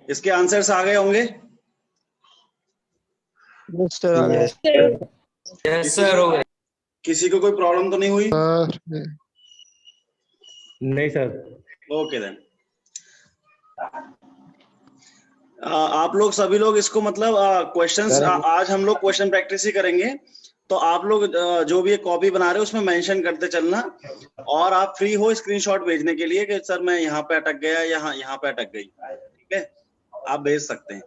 इसके आंसर्स आ गए होंगे? यस सर, आ गए। यस सर, हो गए। किसी को कोई प्रॉब्लम तो नहीं हुई? नहीं सर। Okay then. आप लोग सभी लोग इसको मतलब क्वेश्चंस, आज हम लोग क्वेश्चन प्रैक्टिस ही करेंगे, तो आप लोग जो भी एक कॉपी बना रहे हो उसमें मेंशन करते चलना, और आप फ्री हो स्क्रीनशॉट भेजने के लिए कि सर मैं यहाँ पे अटक गया, यहाँ पे अटक गई, ठीक है, आप भेज सकते हैं।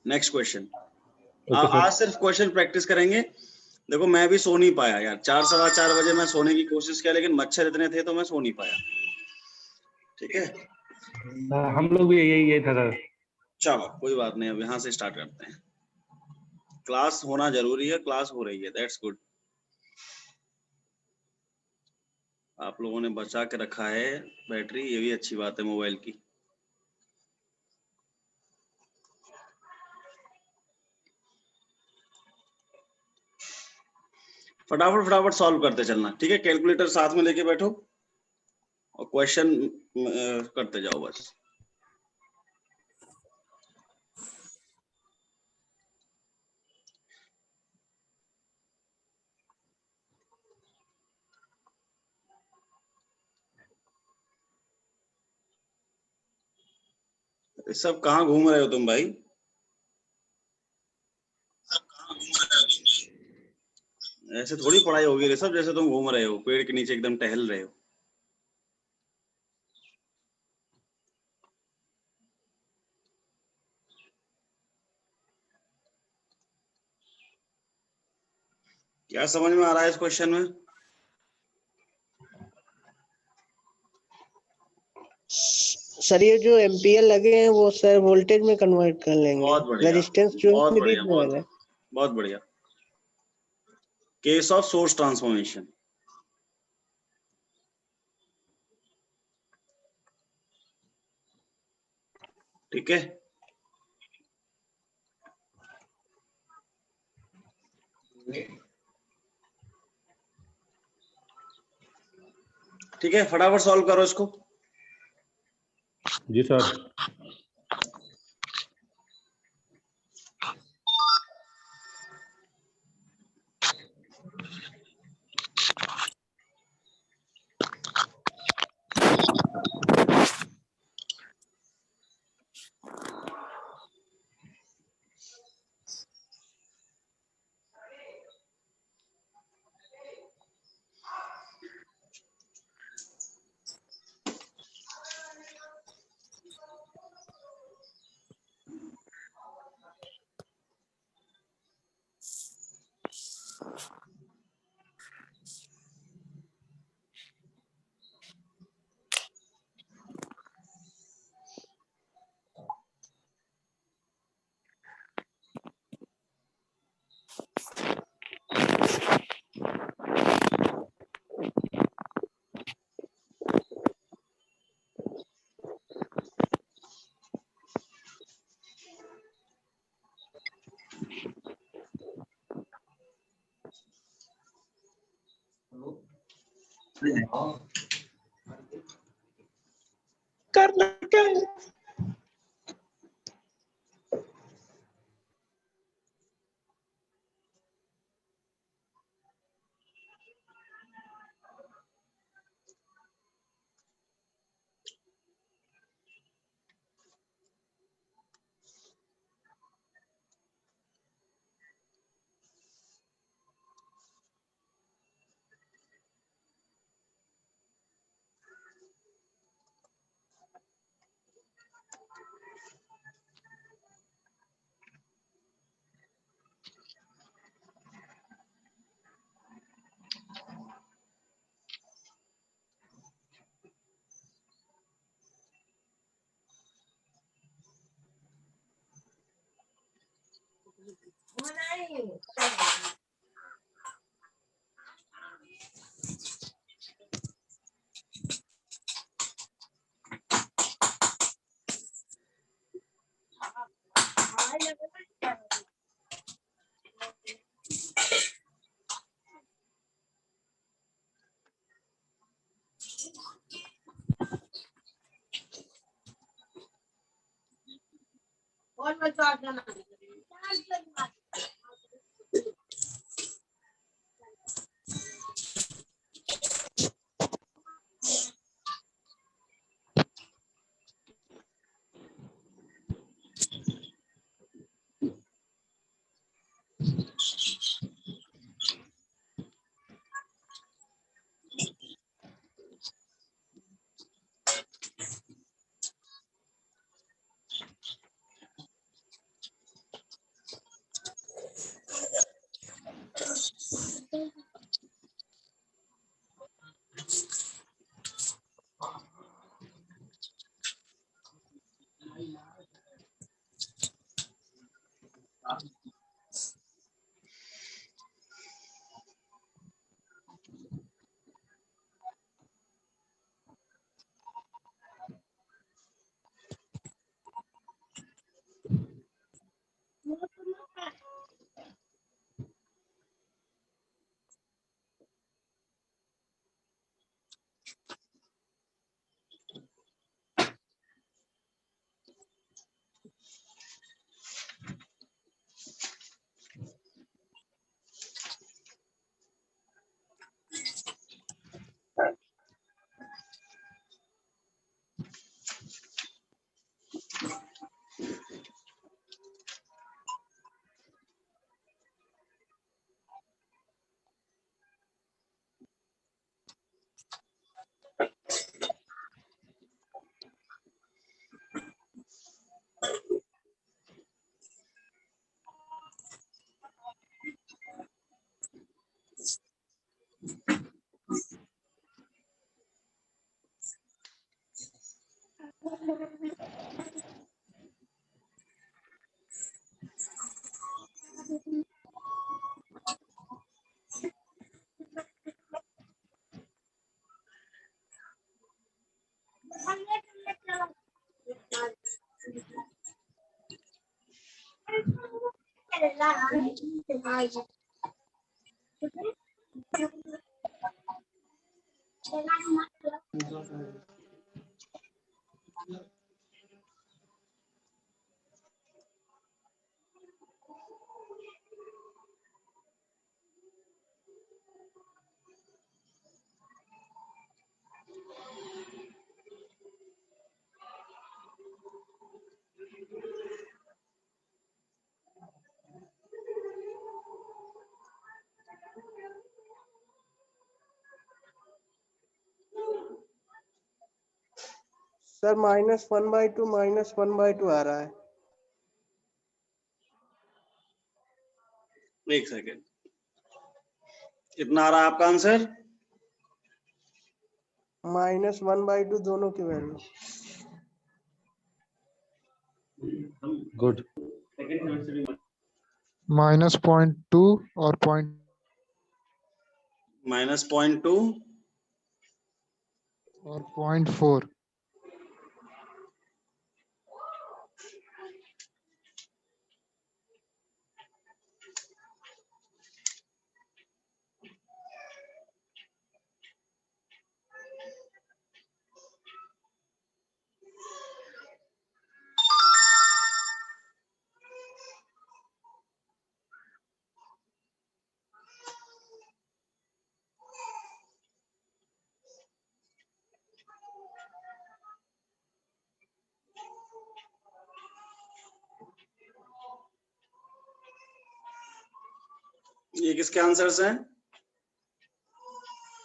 Next question. आज सिर्फ क्वेश्चन प्रैक्टिस करेंगे। देखो मैं भी सो नहीं पाया यार, 4 सवा 4 बजे मैं सोने की कोशिश किया, लेकिन मच्छर इतने थे तो मैं सो नहीं पाया, ठीक है। हम लोग भी यही था सर। चलो कोई बात नहीं, अब यहाँ से स्टार्ट करते हैं। क्लास होना जरूरी है, क्लास हो रही है, दैट्स गुड। आप लोगों ने बचा के रखा है बैटरी, ये भी अच्छी बात है मोबाइल की। फटाफट फटाफट सॉल्व करते चलना, ठीक है। कैलकुलेटर साथ में लेके बैठो और क्वेश्चन करते जाओ बस। सब कहाँ घूम रहे हो तुम भाई? ऐसे थोड़ी पढ़ाई होगी रे सब, जैसे तुम घूम रहे हो पेड़ के नीचे एकदम टहल रहे हो। क्या समझ में आ रहा है इस क्वेश्चन में? सर ये जो एम्पियर लगे हैं वो सर वोल्टेज में कन्वर्ट कर लेंगे। बहुत बढ़िया, रेजिस्टेंस जो बहुत है बढ़िया, रीड है। बहुत बढ़िया। केस ऑफ सोर्स ट्रांसफॉर्मेशन, ठीक है। ठीक है, फटाफट सॉल्व करो इसको। जी सर। करना क्या है? सर -1/2 -1/2 आ रहा है। एक सेकेंड, कितना आ रहा है आपका आंसर? -1/2 दोनों की वैल्यू। गुड। -0.2 और -0.2 और 0.4। ये किसके आंसर्स हैं?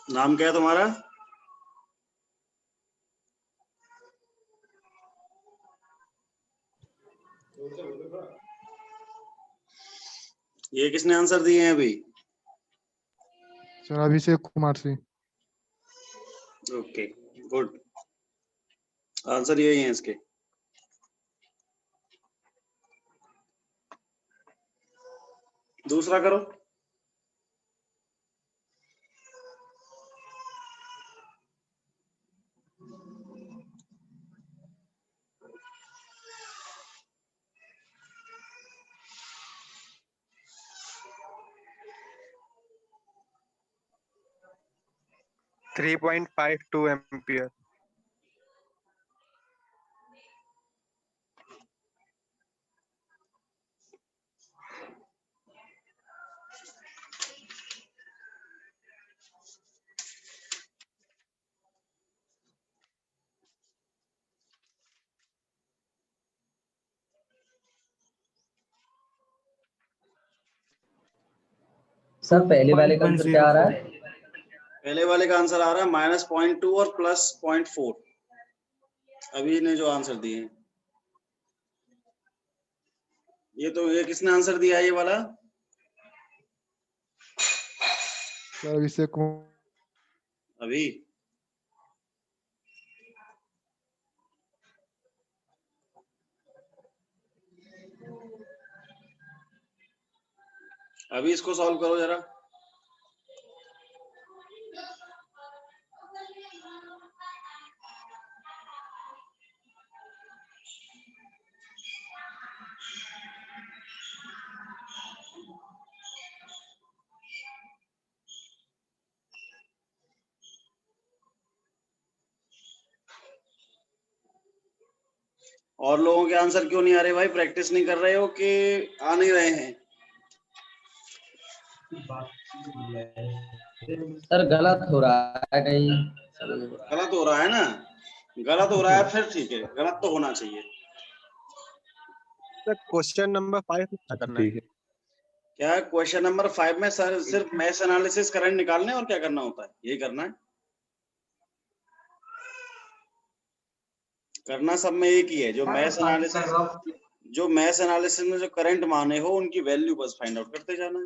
नाम क्या है तुम्हारा? ये किसने आंसर दिए हैं अभी? Sir Abhishek Kumar Singh. Okay, good. Answer यही है इसके। दूसरा करो। $3.52 एम्पियर। सर पहले वाले का आंसर क्या आ रहा है? पहले वाले का आंसर आ रहा है -0.2 और +0.4। अभी ने जो आंसर दिए हैं, ये किसने आंसर दिया है ये वाला? सर अभिषेक कुमार। अभी इसको सॉल्व करो जरा। और लोगों के आंसर क्यों नहीं आ रहे भाई? प्रैक्टिस नहीं कर रहे हो कि आ नहीं रहे हैं? सर गलत हो रहा है कहीं। गलत हो रहा है ना? गलत हो रहा है फिर ठीक है, गलत तो होना चाहिए। क्वेश्चन नंबर 5 करना है। क्या क्वेश्चन नंबर 5 में सर सिर्फ मैश एनालिसिस करंट निकालने और क्या करना होता है? यही करना है। करना सब में एक ही है। जो मैश एनालिसिस में जो करंट माने हो उनकी वैल्यू बस फाइंड आउट करते जाना है।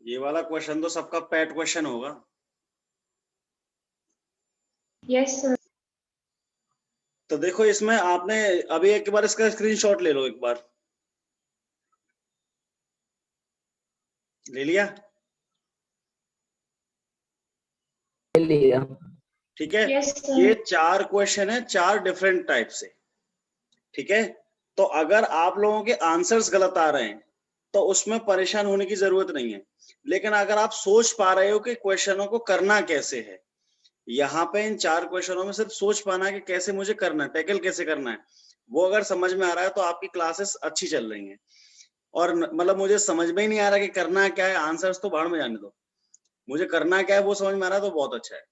ये वाला क्वेश्चन तो सबका पेट क्वेश्चन होगा। Yes sir. तो देखो इसमें आपने अभी एक बार इसका स्क्रीनशॉट ले लो, एक बार ले लिया? ठीक है। Yes, sir. ये 4 क्वेश्चन है 4 डिफरेंट टाइप से। ठीक है, तो अगर आप लोगों के आंसर्स गलत आ रहे हैं तो उसमें परेशान होने की जरूरत नहीं है। लेकिन अगर आप सोच पा रहे हो कि क्वेश्चनों को करना कैसे है, यहाँ पे इन 4 क्वेश्चनों में सिर्फ सोच पाना कि कैसे मुझे करना है, टैकल कैसे करना है, वो अगर समझ में आ रहा है तो आपकी क्लासेस अच्छी चल रही हैं। और मतलब मुझे समझ में ही नहीं आ रहा कि करना क्या है, आंसर्स तो बाहर में जाने दो, मुझे करना क्या है वो समझ में आ रहा है तो बहुत अच्छा है।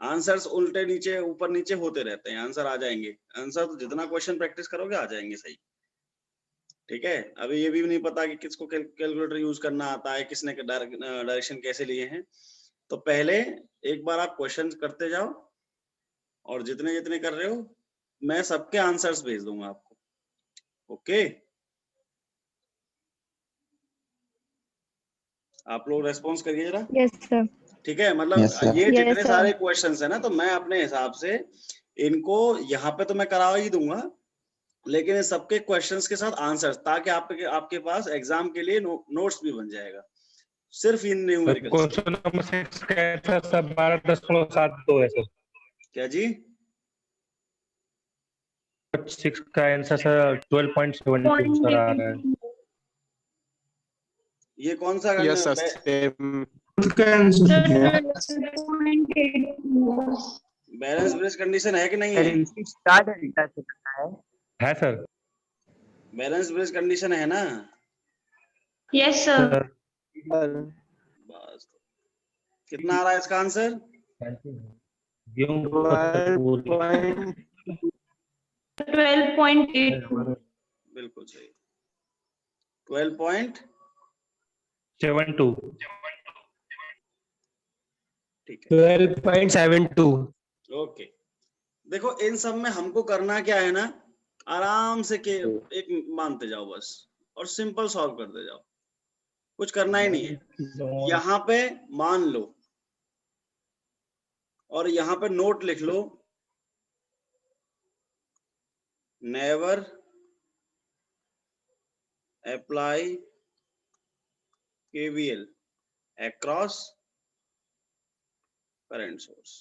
आंसर्स उल्टे नीचे ऊपर नीचे होते रहते हैं, आंसर आ जाएंगे। आंसर तो जितना क्वेश्चन प्रैक्टिस करोगे आ जाएंगे सही। ठीक है, अभी ये भी नहीं पता कि किसको कैलकुलेटर यूज करना आता है, किसने डायरेक्शन कैसे लिए हैं। तो पहले एक बार आप क्वेश्चन करते जाओ और जितने जितने कर रहे हो मैं सबके आंसर्स भेज दूंगा आपको। ओके, आप लोग रेस्पॉन्स करिए जरा। Yes sir. ठीक है, मतलब ये जितने सारे क्वेश्चंस है ना, तो मैं अपने हिसाब से इनको यहाँ पे तो मैं करा ही दूंगा, लेकिन इस सबके क्वेश्चंस के साथ आंसर्स, ताकि आपके पास एग्जाम के लिए नोट्स भी बन जाएगा सिर्फ इन न्यूमेरिकल्स। क्वेश्चन नंबर 6 का सब 12.72 है सर। क्या जी? 6 का आंसर सर 12.72 सर आ रहा है। ये कौन सा yes sir. Balance brace condition है कि नहीं है? है सर। बैलेंस ब्रेस कंडीशन है ना? Yes sir. बस, कितना आ रहा है इसका आंसर? 12.82। बिल्कुल सही, 12.72। 72। ठीक है, 12.72। ओके। देखो इन सब में हमको करना क्या है ना, आराम से के एक मानते जाओ बस, और सिंपल सॉल्व करते जाओ, कुछ करना ही नहीं है। यहाँ पे मान लो और यहाँ पे नोट लिख लो, never apply KVL across current source।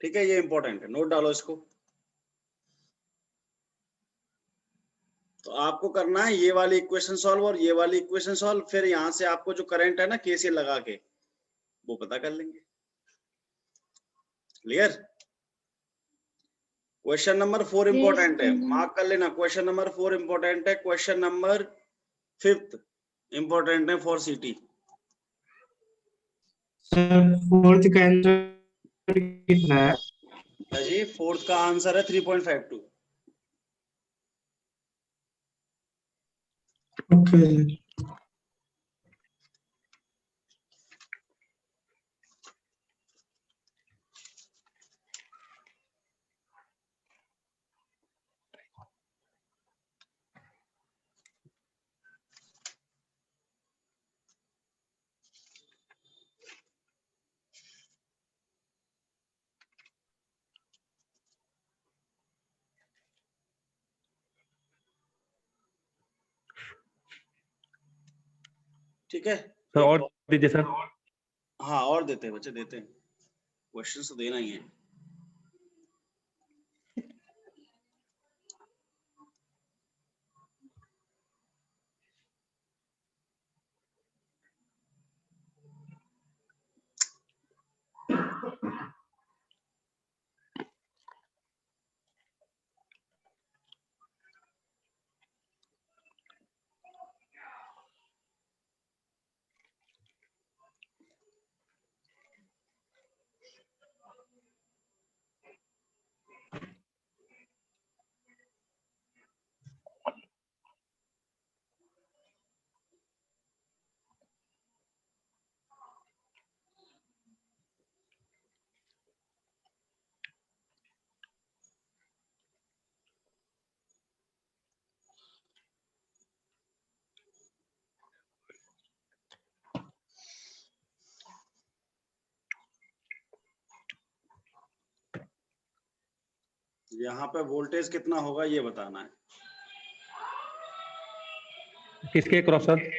ठीक है, ये इंपॉर्टेंट है, नोट डालो इसको। तो आपको करना है ये वाली इक्वेशन सॉल्व और ये वाली इक्वेशन सॉल्व, फिर यहां से आपको जो करंट है ना KCL लगा के वो पता कर लेंगे। क्लियर? क्वेश्चन नंबर 4 इंपॉर्टेंट है, मार्क कर लेना। क्वेश्चन नंबर 4 इंपॉर्टेंट है। क्वेश्चन नंबर 5 इंपॉर्टेंट है फॉर CT। सर फोर्थ का आंसर कितना है? जी, फोर्थ का आंसर है 3.52। ओके। ठीक है सर और दीजिए सर। हाँ, और देते हैं बच्चे, देते हैं, क्वेश्चन तो देना ही है। यहाँ पे वोल्टेज कितना होगा ये बताना है। किसके क्रॉस सर?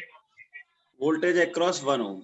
वोल्टेज अक्रॉस 1 ओम।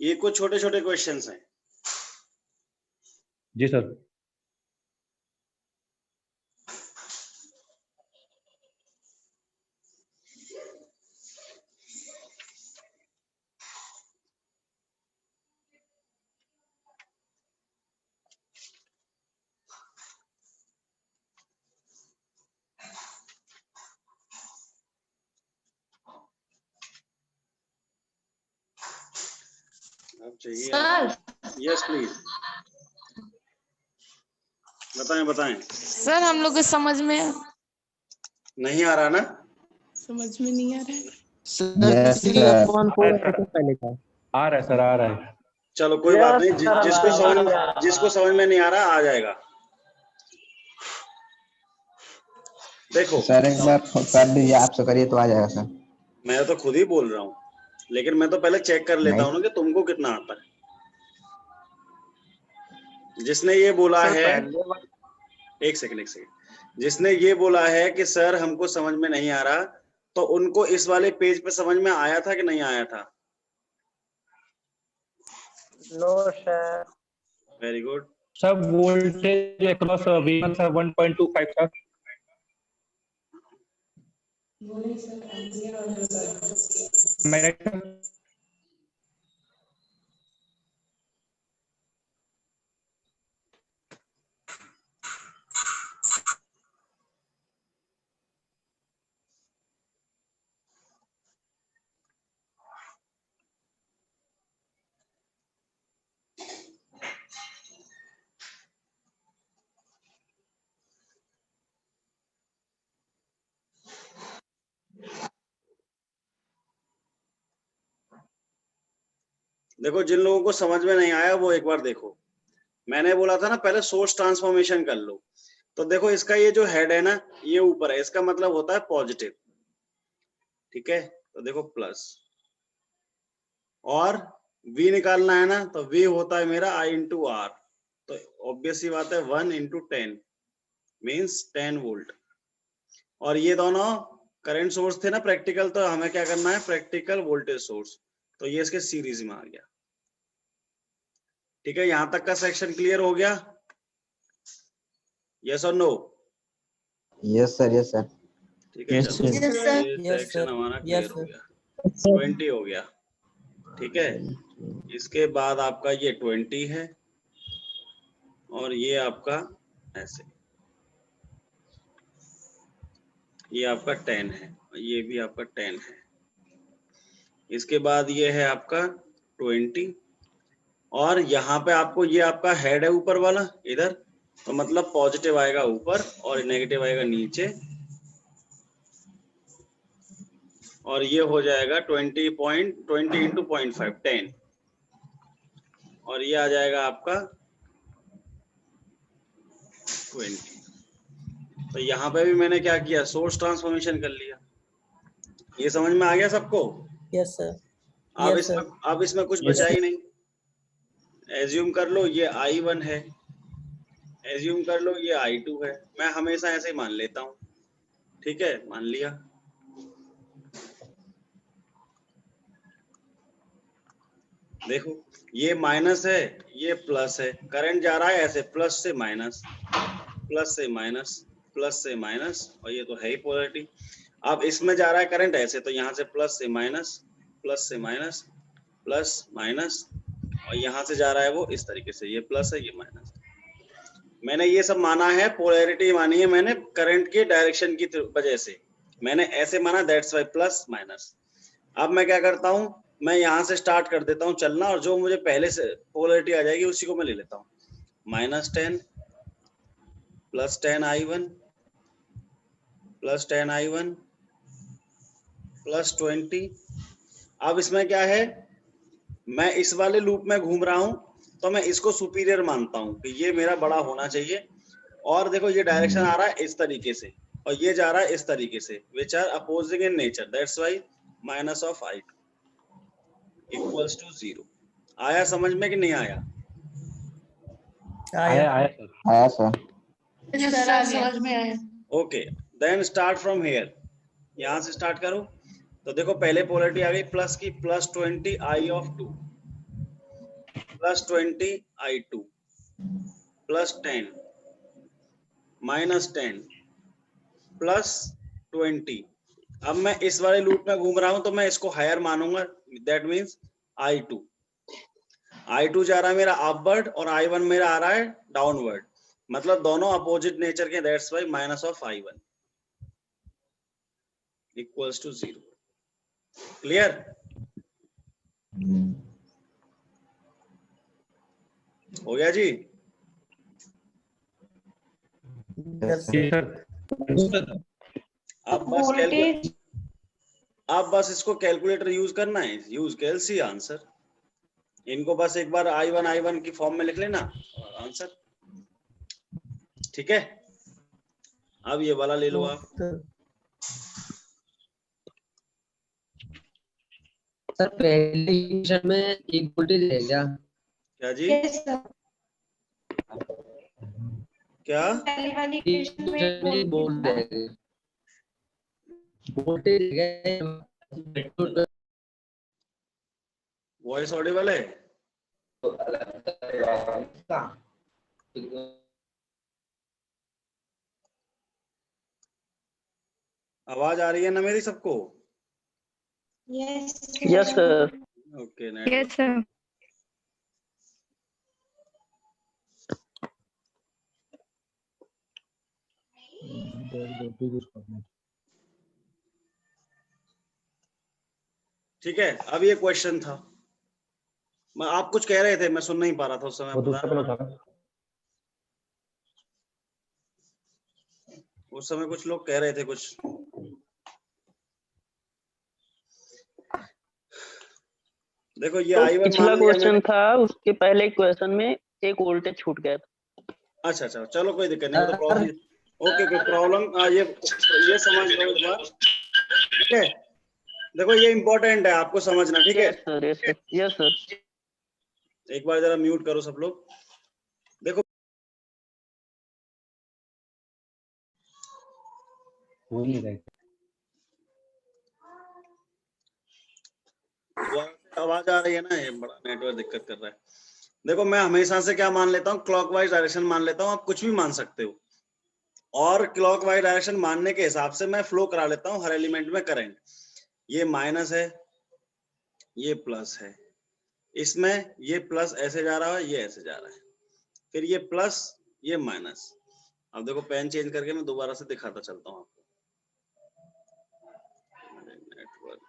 ये कुछ छोटे छोटे क्वेश्चंस हैं। जी सर। अब चाहिए। सर यस प्लीज, बताएं बताएं। सर हम लोग को समझ में नहीं आ रहा ना? नहीं आ रहा है। सर 3/4 पहले का। आ रहा है सर, आ रहा है। चलो कोई बात नहीं, जिसको समझ में नहीं आ रहा आ जाएगा। देखो सर एक बार कर लीजिए, आपसे करिए तो आ जाएगा सर। मैं तो खुद ही बोल रहा हूँ, लेकिन मैं तो पहले चेक कर लेता हूँ ना कि तुमको कितना आता है। जिसने ये बोला सर है, एक सेकंड, जिसने ये बोला है कि सर हमको समझ में नहीं आ रहा, तो उनको इस वाले पेज पे समझ में आया था कि नहीं आया था? No sir. Very good. सब voltage across V1 sir 1.25 sir. मैंने देखो जिन लोगों को समझ में नहीं आया वो एक बार देखो। मैंने बोला था ना पहले सोर्स ट्रांसफॉर्मेशन कर लो। तो देखो इसका ये जो हेड है ना, ये ऊपर है, इसका मतलब होता है पॉजिटिव। ठीक है, तो देखो प्लस, और V निकालना है ना, तो V होता है मेरा I इंटू R। तो ऑब्वियस सी बात है 1 इंटू 10 मीन्स 10 वोल्ट। और ये दोनों करंट सोर्स थे ना प्रैक्टिकल, तो हमें क्या करना है, प्रैक्टिकल वोल्टेज सोर्स। तो ये इसके सीरीज में आ गया। ठीक है, यहां तक का सेक्शन क्लियर हो गया? यस और no? Yes sir, yes sir. ठीक है, चलो ये सेक्शन हमारा क्लियर हो गया। 20 हो गया। ठीक है, इसके बाद आपका ये 20 है, और ये आपका ऐसे, ये आपका 10 है, और ये भी आपका 10 है। इसके बाद ये है आपका 20, और यहाँ पे आपको ये आपका हेड है ऊपर वाला इधर, तो मतलब पॉजिटिव आएगा ऊपर और नेगेटिव आएगा नीचे, और ये हो जाएगा 20 इंटू 0.5 10, और ये आ जाएगा आपका 20। तो यहाँ पे भी मैंने क्या किया, सोर्स ट्रांसफॉर्मेशन कर लिया। ये समझ में आ गया सबको? Yes sir. अब इसमें कुछ बचा ही नहीं। एज्यूम कर लो ये I1 है, एज्यूम कर लो ये I2 है। मैं हमेशा ऐसे ही मान लेता हूँ। ठीक है, मान लिया। देखो ये माइनस है, ये प्लस है, करंट जा रहा है ऐसे प्लस से माइनस, प्लस से माइनस, प्लस से माइनस, और ये तो है ही पोलैरिटी। अब इसमें जा रहा है करंट ऐसे, तो यहाँ से प्लस से माइनस, प्लस से माइनस, प्लस माइनस, और यहाँ से जा रहा है वो इस तरीके से, ये प्लस है ये माइनस। मैंने ये सब माना है, पोलैरिटी मानी है मैंने करंट के डायरेक्शन की वजह से, मैंने ऐसे माना, दैट्स वाई प्लस माइनस। अब मैं क्या करता हूँ, मैं यहाँ से स्टार्ट कर देता हूँ चलना, और जो मुझे पहले से पोलैरिटी आ जाएगी उसी को मैं ले लेता हूँ। -10 plus 10 I1 plus 10 I1 plus 20। अब इसमें क्या है, मैं इस वाले लूप में घूम रहा हूं, तो मैं इसको सुपीरियर मानता हूं कि ये मेरा बड़ा होना चाहिए। और देखो ये डायरेक्शन आ रहा है इस तरीके से, और ये जा रहा है इस तरीके से, which are opposing in nature, that's why minus of I2 equals to 0। आया समझ में कि नहीं आया? आया सर। समझ में आया। Okay, then start from here. यहां से स्टार्ट करो। तो देखो पहले पोलैरिटी आ गई प्लस की, plus 20 I(2) plus 20 I2 plus 10 -10 plus 20। अब मैं इस वाले लूप में घूम रहा हूं, तो मैं इसको हायर मानूंगा, दैट मींस I2 जा रहा है मेरा अपवर्ड, और I1 मेरा आ रहा है डाउनवर्ड, मतलब दोनों अपोजिट नेचर के, that's why minus of I1 equals to 0। Clear? हो गया जी? Yes, जी sir. सर। अब बस इसको कैलकुलेटर यूज करना है, यूज कैलसी आंसर। इनको बस एक बार I1 की फॉर्म में लिख लेना और आंसर। ठीक है, अब ये वाला ले लो आप। सर पहले इक्वेशन में एक वोल्टेज है क्या? क्या जी? Yes, sir. क्या? पहले वाली इक्वेशन इक्वेशन में में एक वोल्टेज है, वोल्टेज है। वॉइस ऑडिबल है? आवाज आ रही है ना मेरी सबको? Yes, Yes, sir. Okay, Yes, sir. ठीक है, अब ये क्वेश्चन था। आप कुछ कह रहे थे, मैं सुन नहीं पा रहा था उस समय। उस समय कुछ लोग कह रहे थे कुछ। देखो ये तो I1 पिछला क्वेश्चन था, उसके पहले क्वेश्चन में एक वोल्टेज छूट गया था। अच्छा, चलो कोई दिक्कत नहीं, वो तो प्रॉब्लम। ओके, कोई प्रॉब्लम। ये समझ लो एक बार, ठीक है? देखो ये इम्पोर्टेंट है, आपको समझना, ठीक है? Yes, sir. Yes, sir. Yes, sir. एक बार जरा म्यूट करो सब लोग। देखो आवाज आ रही है ना? ये बड़ा नेटवर्क दिक्कत कर रहा है। देखो मैं हमेशा से क्या मान लेता हूँ, क्लॉकवाइज डायरेक्शन मान लेता हूँ। आप कुछ भी मान सकते हो, और क्लॉकवाइज डायरेक्शन मानने के हिसाब से मैं फ्लो करा लेता हूँ हर एलिमेंट में करंट। ये माइनस है, ये प्लस है, इसमें ये प्लस ऐसे जा रहा है, ये ऐसे जा रहा है, फिर ये प्लस, ये माइनस। अब देखो पेन चेंज करके मैं दोबारा से दिखाता चलता हूँ आपको। नेटवर्क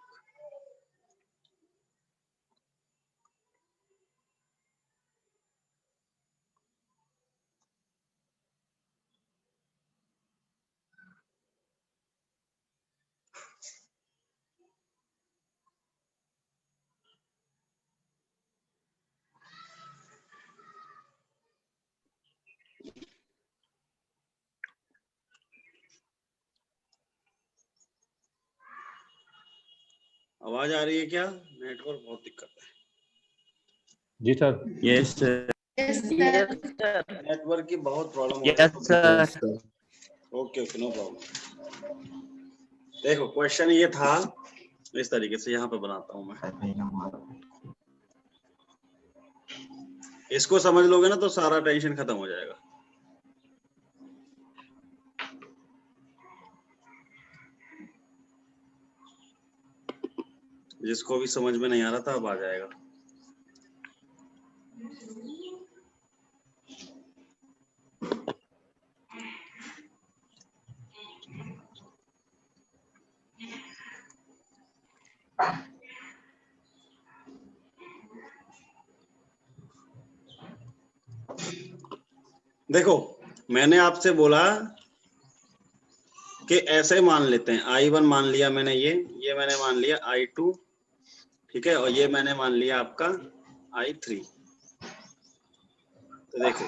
आवाज आ रही है क्या? नेटवर्क बहुत दिक्कत है। जी sir. Yes Yes, sir. Yes, sir. Network की बहुत प्रॉब्लम हो Yes, sir. Okay, no problem. देखो क्वेश्चन ये था, इस तरीके से यहाँ पे बनाता हूँ मैं। इसको समझ लोगे ना तो सारा टेंशन खत्म हो जाएगा। जिसको भी समझ में नहीं आ रहा था अब आ जाएगा। देखो मैंने आपसे बोला कि ऐसे मान लेते हैं, I1 मान लिया मैंने, ये मैंने मान लिया I2, ठीक है, और ये मैंने मान लिया आपका I3। तो देखो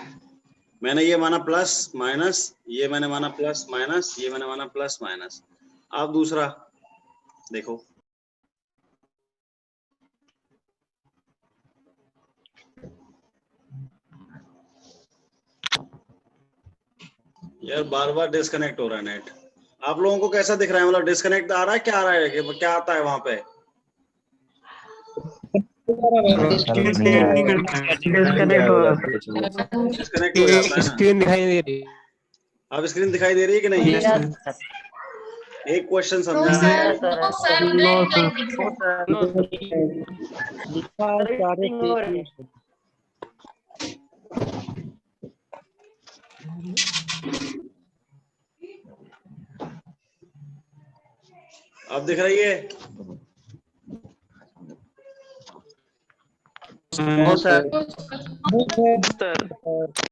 मैंने ये माना प्लस माइनस, ये मैंने माना प्लस माइनस, ये मैंने माना प्लस माइनस। अब दूसरा देखो, यार बार बार डिस्कनेक्ट हो रहा है नेट। आप लोगों को कैसा दिख रहा है? मतलब डिस्कनेक्ट आ रहा है, क्या आ रहा है, क्या आता है वहां पे? डिस्कनेक्ट हो रहा है। डिस्कनेक्ट हो जाता है ना? स्क्रीन दिखाई दे रही है। अब स्क्रीन दिखाई दे रही है कि नहीं? Yes, एक क्वेश्चन No, समझा sir. है। No, sir. Red light दिख रहा है. अब दिख रही है? No, sir. सर